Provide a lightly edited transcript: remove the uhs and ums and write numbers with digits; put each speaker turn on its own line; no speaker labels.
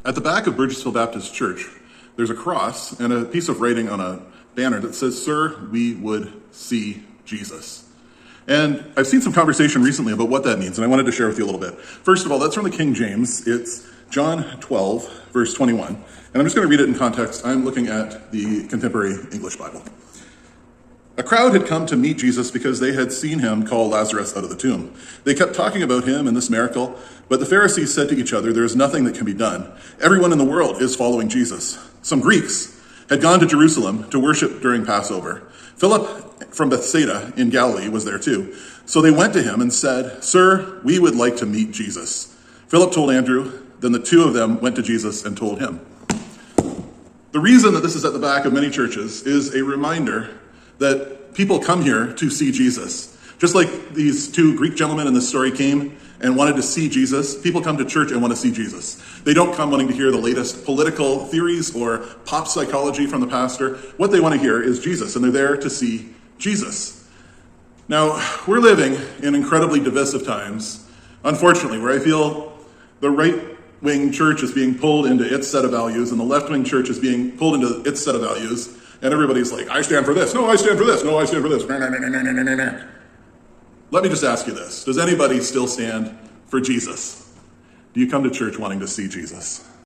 At the back of Burgessville Baptist Church, there's a cross and a piece of writing on a banner that says, "Sir, we would see Jesus." And I've seen some conversation recently about what that means, and I wanted to share with you a little bit. First of all, that's from the King James. It's John 12, verse 21. And I'm just going to read it in context. I'm looking at the Contemporary English Bible. A crowd had come to meet Jesus because they had seen him call Lazarus out of the tomb. They kept talking about him and this miracle, but the Pharisees said to each other, "There is nothing that can be done. Everyone in the world is following Jesus." Some Greeks had gone to Jerusalem to worship during Passover. Philip from Bethsaida in Galilee was there too. So they went to him and said, "Sir, we would like to meet Jesus." Philip told Andrew, then the two of them went to Jesus and told him. The reason that this is at the back of many churches is a reminder that people come here to see Jesus. Just like these two Greek gentlemen in this story came and wanted to see Jesus, people come to church and want to see Jesus. They don't come wanting to hear the latest political theories or pop psychology from the pastor. What they want to hear is Jesus, and they're there to see Jesus. Now, we're living in incredibly divisive times, unfortunately, where I feel the right-wing church is being pulled into its set of values, and the left-wing church is being pulled into its set of values. And everybody's like, "I stand for this. No, I stand for this. No, I stand for this." Let me just ask you this. Does anybody still stand for Jesus? Do you come to church wanting to see Jesus?